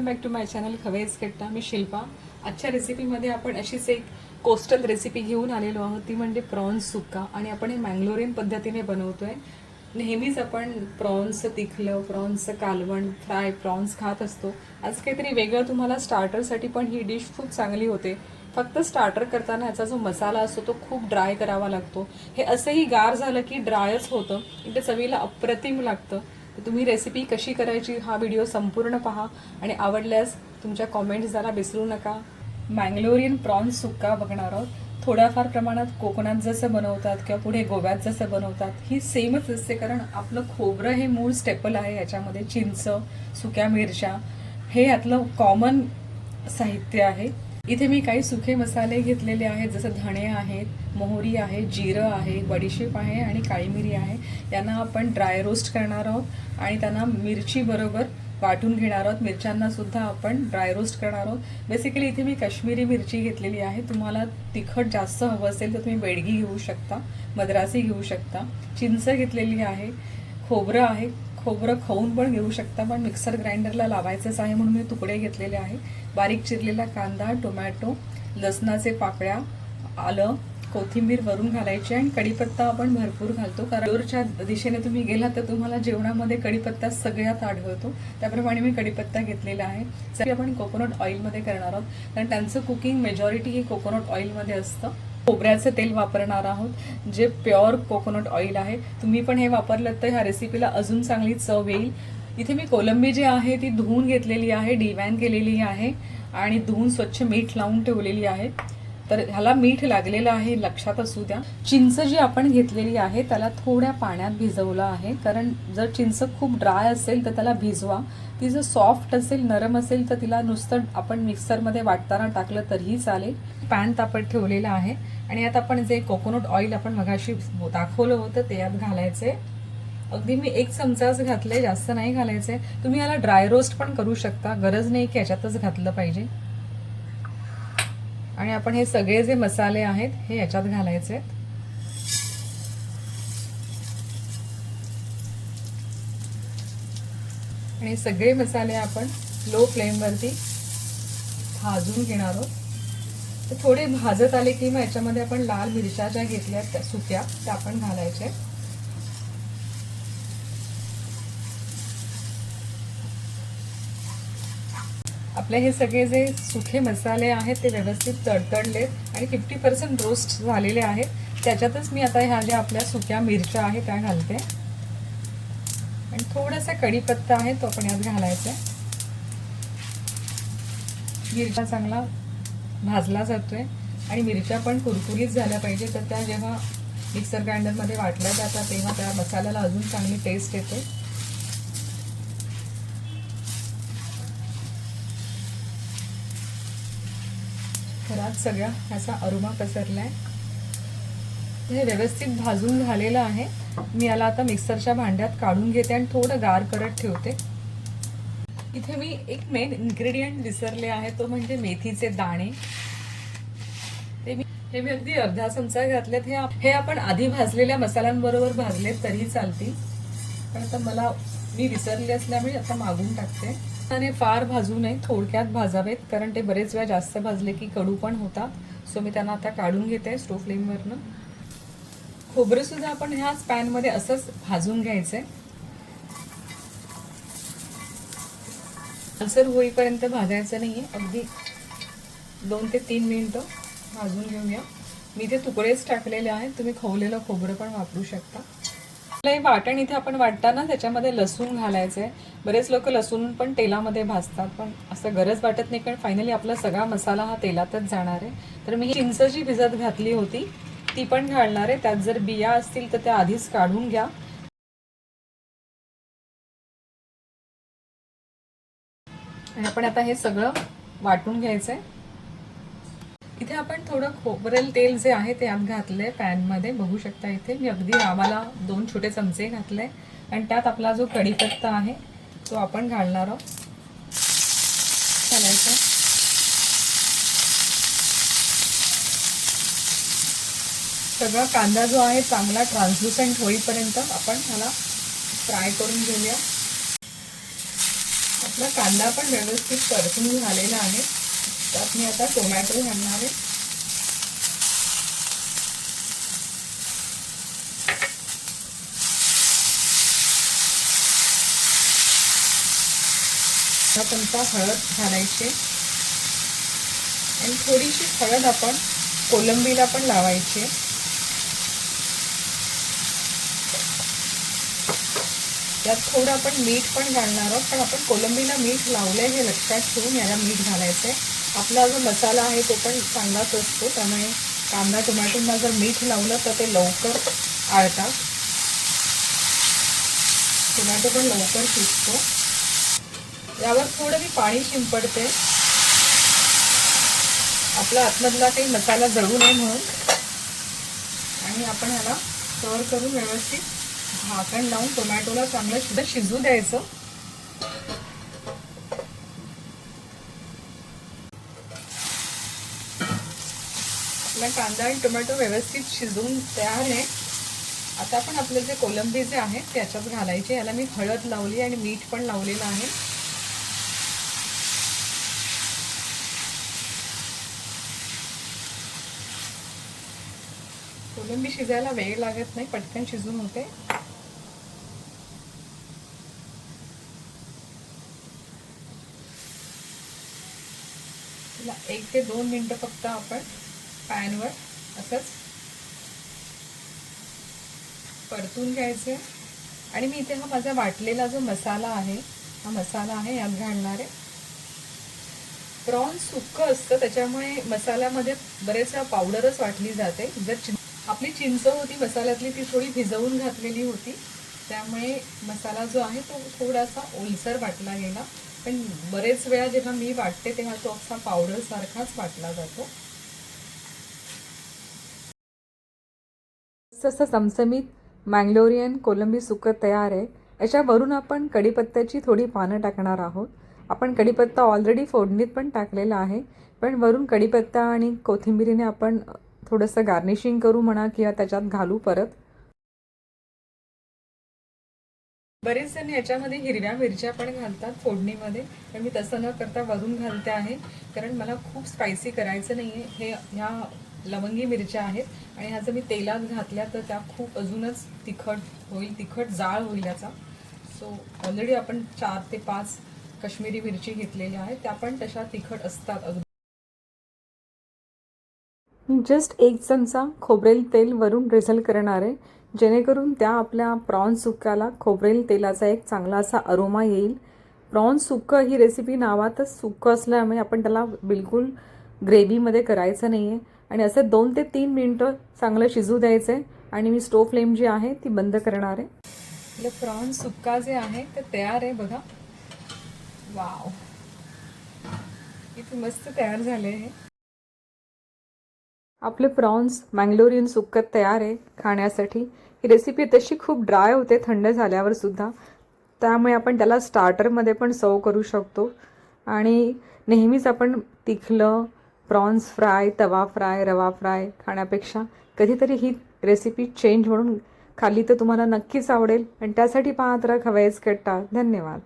Welcome back to my channel खवेज कट्टा. मी शिल्पा. आजच्या रेसिपीमध्ये आपण अशीच एक कोस्टल रेसिपी घेऊन आलेलो आहोत, ती म्हणजे प्रॉन्स सुक्का. आणि आपण हे मँगलोरियन पद्धतीने बनवतोय. नेहमीच आपण प्रॉन्सचं तिखलं, प्रॉन्सचं कालवण, फ्राय प्रॉन्स खात असतो. आज काहीतरी वेगळं तुम्हाला स्टार्टरसाठी पण ही डिश खूप चांगली होते. फक्त स्टार्टर करताना याचा जो मसाला असतो तो खूप ड्राय करावा लागतो. हे असंही गार झालं की ड्रायच होतं, ते चवीला अप्रतिम लागतं. तर तुम्ही रेसिपी कशी करायची हा व्हिडिओ संपूर्ण पहा आणि आवडल्यास तुमच्या कॉमेंट्स द्यायला विसरू नका. मँगलोरियन प्रॉन्स सुक्का बघणार आहोत. थोड्याफार प्रमाणात कोकणात जसं बनवतात किंवा पुढे गोव्यात जसं बनवतात ही सेमच असते, कारण आपलं खोबरं हे मूळ स्टेपल आहे. याच्यामध्ये चिंच, सुक्या मिरच्या हे यातलं कॉमन साहित्य आहे. इथे मी काही सुखे मसाले घेतलेले आहेत, जसं धणे आहेत, मोहरी आहे, जिरं आहे, बडीशेप आहे आणि काळी मिरी आहे. यांना आपण ड्राय रोस्ट करणार आहोत आणि त्यांना मिरची बरोबर वाटून घेणार आहोत. मिरच्यांना सुद्धा आपण ड्राय रोस्ट करणार आहोत. बेसिकली इथे मी काश्मीरी मिरची घेतलेली आहे. तुम्हाला तिखट जास्त हवं असेल तर तुम्ही बेडगी घेऊ शकता, मद्रासी घेऊ शकता. चिंच घेतलेली आहे, खोबरं आहे, खोबरं खाऊन पण घेऊ शकता, पण मिक्सर ग्राइंडरला लावायचंच आहे म्हणून मी तुकडे घेतलेले आहे. बारीक चिरलेला कांदा, टोमॅटो, लसणाचे पाकळ्या, आलं, कोथिंबीर वरून घालायची आणि कढीपत्ता आपण भरपूर घालतो, कारण दूरच्या दिशेने तुम्ही गेलात तर तुम्हाला जेवणामध्ये कढीपत्ता सगळ्यात आढळतो. त्याप्रमाणे मी कढीपत्ता घेतलेला आहे. जरी आपण कोकोनट ऑइलमध्ये करणार आहोत, कारण त्यांचं कुकिंग मेजॉरिटी हे कोकोनट ऑइलमध्ये असतं. खोबऱ्याचं तेल वापरणार आहोत, जे प्युअर कोकोनट ऑइल आहे. तुम्ही पण हे वापरलं तर ह्या रेसिपीला अजून चांगली चव येईल. इथे मी कोलंबी जी आहे ती धुवून घेतलेली आहे, डिवॅन केलेली आहे आणि धुवून स्वच्छ मीठ लावून ठेवलेली आहे. तर ह्याला मीठ लागलेलं आहे, लक्षात असू द्या. चिंच जी आपण घेतलेली आहे त्याला थोड्या पाण्यात भिजवलं आहे, कारण जर चिंच खूप ड्राय असेल तर त्याला भिजवा. ती जर सॉफ्ट असेल, नरम असेल तर तिला नुसतं आपण मिक्सरमध्ये वाटताना टाकलं तरीही चालेल. पॅन तापत ठेवलेला आहे आणि यात आपण जे कोकोनट ऑइल आपण मगाशी दाखवलं होतं ते यात घालायचे. अगदी मी 1 चमचाच घातले, जास्त नाही घालायचे. तुम्ही याला ड्राय रोस्ट पण करू शकता, गरज नाही की याच्यातच घातलं पाहिजे. आणि आपण हे सगळे जे मसाले आहेत हे याच्यात घालायचे. आणि सगळे मसाले आपण लो फ्लेमवरती भाजून घेणार आहोत. तर थोडे भाजत आले की मग याच्यामध्ये आपण लाल मिरच्या ज्या घेतल्या त्या सुक्या त्या आपण घालायच्या. आपले हे सगळे जे सुखे मसाले आहेत ते व्यवस्थित तडतडलेत आणि 50% रोस्ट झालेले आहेत. त्याच्यातच मी आता ह्या ज्या आपल्या सुक्या मिरच्या आहेत त्या घालते आणि थोडासा कढीपत्ता आहे तो आपण यात घालायचा. मिरच्या चांगला भाजला जातोय आणि मिरच्या पण कुरकुरीत झाल्या पाहिजे, तर त्या जेव्हा मिक्सर ग्राइंडरमध्ये वाटल्या जातात तेव्हा त्या मसाल्याला अजून चांगली टेस्ट येते. घरात सगळ्या ह्याचा अरोमा पसरलाय. हे व्यवस्थित भाजून झालेलं आहे. मी याला आता मिक्सरच्या भांड्यात काढून घेते आणि थोडं गार करत ठेवते. इथे मी एक मेन इन्ग्रेडियंट विसरले आहे, तो म्हणजे मेथीचे दाणे. हे मी अगदी अर्धा चमचा घातलेत. हे आपण आधी भाजलेल्या मसाल्यांबरोबर भाजलेत तरी चालतील, पण आता मी विसरले असल्यामुळे आता मागून टाकते. आणि फार भाजू नये, थोडक्यात भाजावेत, कारण ते बरेच वेळा जास्त भाजले की कडू पण होतात. सो मी त्यांना आता काढून घेते स्टोव फ्लेमवरनं. खोबरं सुद्धा आपण ह्याच पॅनमध्ये असंच भाजून घ्यायचंय. लालसर होईपर्यंत भाजायचं नाहीये, अगदी 2 ते 3 मिनिटं भाजून घेऊया. मी ते तुकडेच टाकलेले आहेत, तुम्ही खवलेलं खोबरं पण वापरू शकता. हे वाटण इथे आपण वाटताना त्याच्यामध्ये लसूण घालायचंय. बरेच लोक लसूण पण तेलामध्ये भाजतात, पण असं गरज वाटत नाही, कारण फायनली आपला सगळा मसाला हा तेलातच जाणार आहे. तर मी चिंच जी भिजत घातली होती ती पण घालणार आहे. त्यात जर बिया असतील तर त्या आधीच काढून घ्या. आणि आपण आता हे सगळं वाटून घ्यायचंय. इथे आपण थोडं खोबरेल तेल जे आहे ते यात घातलंय पॅनमध्ये, बघू शकता. इथे मी अगदी आम्हाला 2 छोटे चमचे घातले आणि त्यात आपला जो कढीपत्ता आहे तो आपण घालणार आहोत. घालायचा. सगळा कांदा जो आहे चांगला ट्रान्सलुसेंट होईपर्यंत आपण ह्याला फ्राय करून घेऊया. आपला कांदा पण व्यवस्थित परतून झालेला आहे. त्यात मी आता टोमॅटो घालणार आहे. चमचा हळद घालायची आणि थोडीशी हळद आपण कोलंबीला पण लावायची. यात थोडं आपण मीठ पण घालणार आहोत, पण आपण कोलंबीला मीठ लावलंय हे लक्षात ठेवून याला मीठ घालायचंय. आपला जो मसाला आहे तो पण चांगलाच असतो, त्यामुळे कांदा टोमॅटोला जर मीठ लावलं तर ते लवकर आळतात. टोमॅटो पण लवकर शिजतो. यावर थोडं मी पाणी शिंपडते, आपला आतमधला काही मसाला जळू नये म्हणून. आणि आपण ह्याला स्टर करून व्यवस्थित झाकण लावून टोमॅटोला चांगलं शिजू द्यायचं. आपला कांदा आणि टोमॅटो व्यवस्थित शिजून तयार आहे. आता आपण आपले जे कोलंबी जे आहे त्याच्यात घालायचे. याला मी हळद लावली आणि मीठ पण लावलेलं आहे. कोलंबी शिजायला वेळ लागत नाही, पटकन शिजून होते. तिला 1 ते 2 मिनिटं फक्त आपण पॅनवर असंच परतून घ्यायचे. आणि मी इथे हा माझा वाटलेला जो मसाला आहे, हा मसाला आहे यात घालणार आहे. प्रॉन्स सुक्कं असतं त्याच्यामुळे मसाल्यामध्ये बरेच पावडरच वाटली जाते. जर आपली चिंच होती मसाल्यातली ती थोडी भिजवून घातलेली होती, त्यामुळे मसाला जो आहे तो थोडासा ओलसर वाटला गेला. पण बरेच वेळा जेव्हा मी वाटते तेव्हा तो असा पावडर सारखाच वाटला जातो. जसं चमचमीत मँगलोरियन कोलंबी सुक्कं तयार आहे. याच्यावरून आपण कढीपत्त्याची थोडी पानं टाकणार आहोत. आपण कढीपत्ता ऑलरेडी फोडणीत पण टाकलेला आहे, पण वरून कढीपत्ता आणि कोथिंबीरीने आपण थोडंसं गार्निशिंग करू म्हणा किंवा त्याच्यात घालू परत. बरेच जण याच्यामध्ये हिरव्या मिरच्या पण घालतात फोडणीमध्ये, पण मी तसं न करता वरून घालते आहे, कारण मला खूप स्पायसी करायचं नाही आहे. हे ह्या लवंगी मिरच्या आहेत आणि ह्या जर मी तेलात घातल्या तर त्या खूप अजूनच तिखट होईल, तिखट जाळ होईल याचा. सो ऑलरेडी आपण 4 ते 5 काश्मीरी मिरची घेतलेल्या आहेत, त्या पण तशा तिखट असतात अगदी. जस्ट 1 चमचा खोबरेल तेल वरून ड्रिझल करणार आहे, जेणेकरून त्या आपल्या प्रॉन्स सुक्क्याला खोबरेल तेलाचा एक चांगला असा अरोमा येईल. प्रॉन्स सुक्कं ही रेसिपी नावातच सुक्कं असल्यामुळे आपण त्याला बिलकुल ग्रेव्हीमध्ये करायचं नाही आहे. आणि असं 2 ते 3 मिनटं चांगलं शिजू द्यायचं आहे. आणि मी स्टोव फ्लेम जी आहे ती बंद करणार आहे. आपलं प्रॉन्स सुक्का जे आहे ते तयार आहे बघा. वाव, किती मस्त तयार झाले आहे. आपले प्रॉन्स मँगलोरियन सुक्कं तयार आहे खाण्यासाठी. ही रेसिपी तशी खूप ड्राय होते थंड झाल्यावर सुद्धा, त्यामुळे आपण त्याला स्टार्टरमध्ये पण सर्व करू शकतो. आणि नेहमीच आपण तिखलं प्रॉन्स फ्राय, तवा फ्राय, रवा फ्राय खाण्यापेक्षा कधीतरी ही रेसिपी चेंज म्हणून खाल्ली तर तुम्हाला नक्कीच आवडेल. आणि त्यासाठी पाहत राहा खवय्ये कट्टा. धन्यवाद.